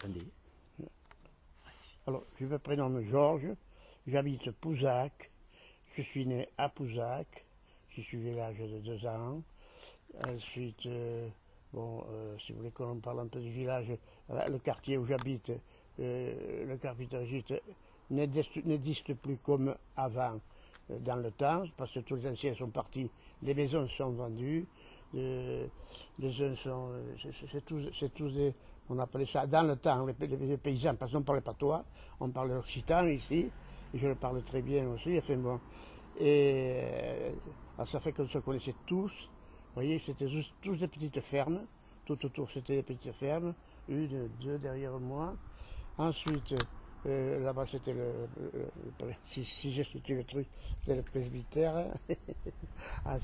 Attendez. Alors, je me prénomme Georges, j'habite Pouzac, je suis né à Pouzac, je suis village de 2 ans. Ensuite, si vous voulez qu'on parle un peu du village, le quartier où j'habite, le quartier n'existe plus comme avant dans le temps, parce que tous les anciens sont partis, les maisons sont vendues, les uns sont, c'est tous des, on appelait ça dans le temps, les paysans, parce qu'on ne parlait pas toi, on parle l'occitan ici, et je le parle très bien aussi, enfin bon, et alors ça fait qu'on se connaissait tous, vous voyez, c'était tous des petites fermes, tout autour c'était des petites fermes, 1, 2 derrière moi, ensuite, là-bas c'était si je situe le truc, c'était le presbytère. Ah,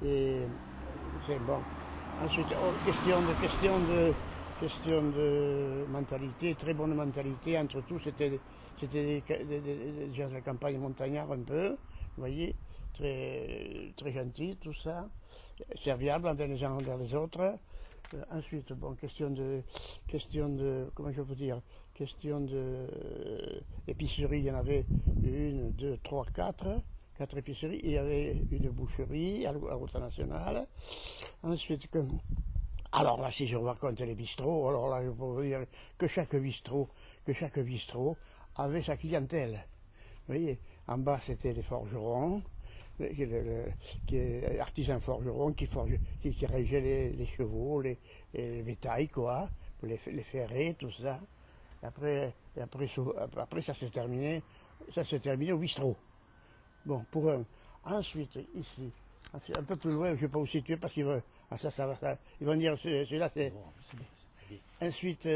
et c'est bon. Ensuite, question de mentalité, très bonne mentalité entre tous. C'était des gens de la campagne montagnarde un peu, vous voyez, très gentils, tout ça, serviables envers les uns envers les autres. Ensuite, bon, question de, comment je veux dire, question de épicerie, il y en avait 1, 2, 3, 4 épiceries, il y avait une boucherie à la route nationale. Ensuite, alors là, si je vous raconte les bistrots, alors là, je peux vous dire que chaque bistrot avait sa clientèle. Vous voyez, en bas, c'était les forgerons, artisans forgerons qui régeaient les chevaux, les bétails, quoi, pour les ferrer, tout ça. Après ça se terminait au bistrot. Bon, pour un. Ensuite, ici, un peu plus loin, je ne vais pas vous situer parce qu'ils vont, ils vont dire celui-là c'est. Ensuite,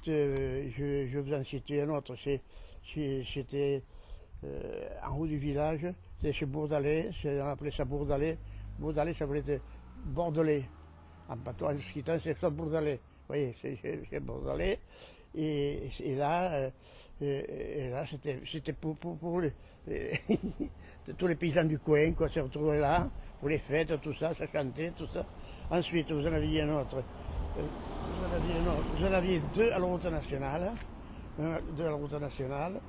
je vais vous en citer un autre. C'était en haut du village, c'est chez Bourdalet, on appelait ça Bourdalet. Bourdalet, ça voulait dire Bordelais. En bateau, en skitant, c'est ça Bourdalet. Vous voyez, c'est Bourdalet. Et là, c'était pour tous les paysans du coin, quoi, se retrouvaient là, pour les fêtes, tout ça, ça chantait, tout ça. Ensuite, vous en aviez un autre. Vous en aviez 2 à la route nationale. 2 à la route nationale.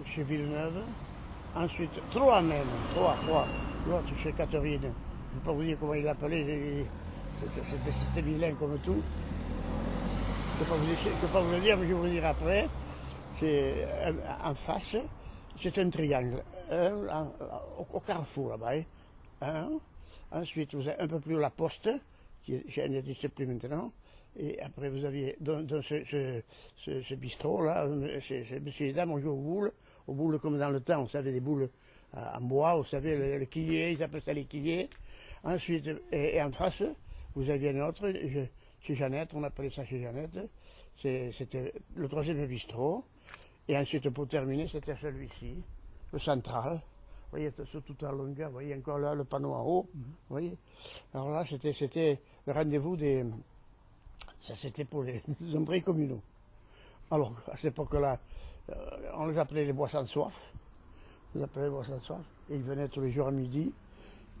Chez Villeneuve. Ensuite, 3 même. 3. L'autre chez Catherine. Je ne vais pas vous dire comment il l'appelait. C'était vilain comme tout. Je ne peux pas vous le dire, mais je vais vous le dire après. C'est en face, c'est un triangle. Au carrefour là-bas. Ensuite, vous avez un peu plus la poste, qui n'existe plus maintenant. Et après, vous aviez dans ce bistrot-là, ces messieurs et dames, on joue aux boules comme dans le temps. Vous savez, des boules en bois, vous savez, le quillet, ils appellent ça les quillets. Ensuite, et en face, vous aviez un autre, chez Jeannette, on appelait ça chez Jeannette. C'était le 3e bistrot. Et ensuite, pour terminer, c'était celui-ci, le central. Vous voyez, sur toute la longueur, vous voyez encore là le panneau en haut. Vous voyez. Alors là, c'était le rendez-vous des. Ça, c'était pour les ombris communaux. Alors, à cette époque-là, on les appelait les bois sans soif. On les appelait les bois sans soif. Et ils venaient tous les jours à midi.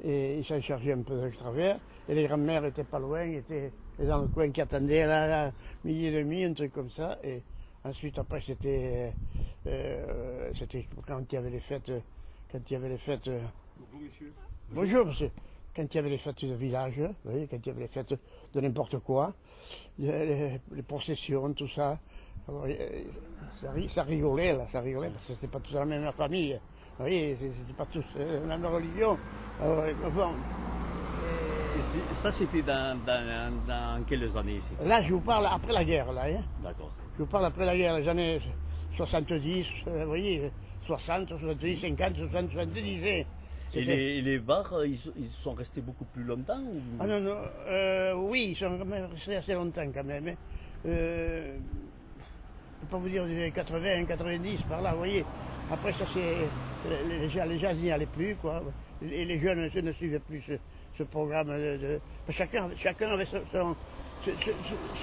Et ils s'en chargeaient un peu de travers. Et les grands-mères étaient pas loin, étaient dans le coin qui attendaient là, midi et demi, un truc comme ça. Et ensuite, après, c'était quand il y avait les fêtes. Bonjour, monsieur. Bonjour, monsieur. Quand il y avait les fêtes de village, vous voyez, quand il y avait les fêtes de n'importe quoi, les processions, tout ça. Alors, ça rigolait, là, ça rigolait, parce que c'était pas tous la même famille. Vous voyez, c'était pas tous la même religion. Alors, bon. Ça, c'était dans quelles années? Là, je vous parle après la guerre, là. Hein. D'accord. Je vous parle après la guerre, les années 70, vous voyez, 60, 70, 50, 60, 70. Hein. Et les bars, ils sont restés beaucoup plus longtemps ou... Ah non, oui, ils sont quand même restés assez longtemps quand même. Hein. Je ne peux pas vous dire des 80, 90 par là, vous voyez. Après, ça c'est. Les gens n'y allaient plus, quoi. Et les jeunes ne suivaient plus ce programme de. Chacun avait son.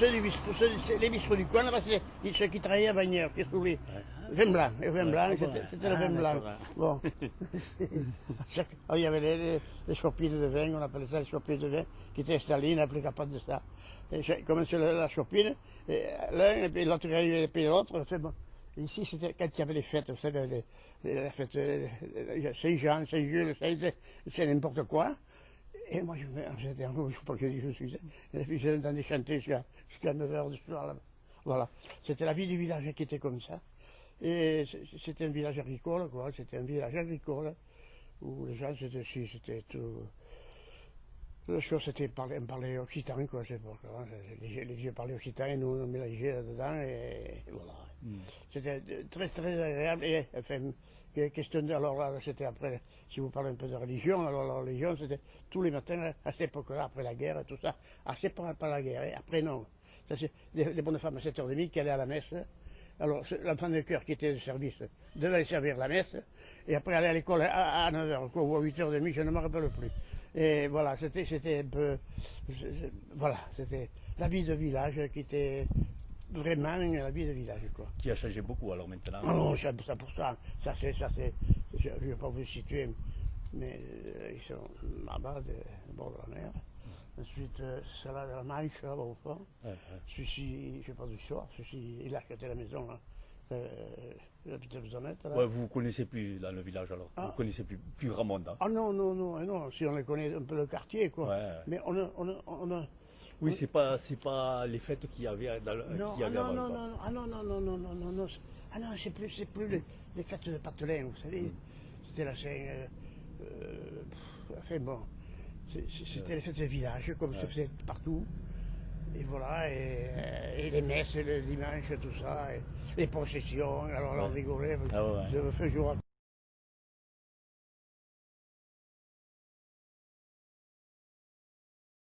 Les bistrots du coin, là-bas, c'est ceux qui travaillaient à Bagnères, qui roulaient. Vin blanc, le vin Ouais. blanc, Ah, c'était le ah, vin blanc. d'accord, Bon. Il y avait les chopines de vin, on appelait ça les chopines de vin, qui étaient installées, il n'y plus capable de ça. Et j'ai commencé la chopine, l'un et puis l'autre arrivait, et puis l'autre. Enfin, bon. Ici, c'était quand il y avait les fêtes, vous savez, la fête Saint-Jean, Saint-Jules, c'est n'importe quoi. Et moi, j'étais en je sais pas que je suis. Et puis j'entendais chanter jusqu'à 9 h du soir. Là. Voilà. C'était la vie du village qui était comme ça. Et c'était un village agricole, quoi. C'était un village agricole où les gens, c'était tout. La chose, c'était on parlait occitan, quoi. C'est pour ça. Les vieux parlaient occitan et nous, on mélangeait là-dedans. Et voilà. C'était très, très agréable. Et, enfin, question alors là, c'était après, si vous parlez un peu de religion, alors la religion, c'était tous les matins, à cette époque-là, après la guerre et tout ça. Après, pas la guerre, et après, non. Ça, c'est les bonnes femmes à 7h30 qui allaient à la messe. Alors, l'enfant de cœur qui était de service devait servir la messe, et après aller à l'école à 9h, ou à 8h30, je ne me rappelle plus. Et voilà, c'était un peu. Voilà, c'était la vie de village qui était vraiment la vie de village, quoi. Qui a changé beaucoup alors maintenant. Ah non, c'est 100%. Ça, c'est. Je ne vais pas vous situer, mais ils sont là-bas, au bord de la mer. Ensuite, celle-là de la Manche, là-bas au fond. Ouais. Celui-ci, je ne sais pas d'où il sort. Celui-ci, il a acheté la maison, là. La petite maisonnette, là. Ouais, vous ne connaissez plus dans le village alors. Vous ne connaissez plus grand monde. Hein. Ah non, non. Si on les connaît un peu le quartier, quoi. Ouais. Mais on a. Oui, c'est pas les fêtes qu'il y avait dans le. Non, qu'il y avait avant, quoi. non. Ah non, c'est plus les fêtes de Patelin, vous savez. C'était la Saint. Enfin bon, c'était les fêtes de village, comme se faisait partout. Et voilà, et les messes le dimanche, tout ça, et les processions, alors là on rigolait. Ah ouais. Je vous raconte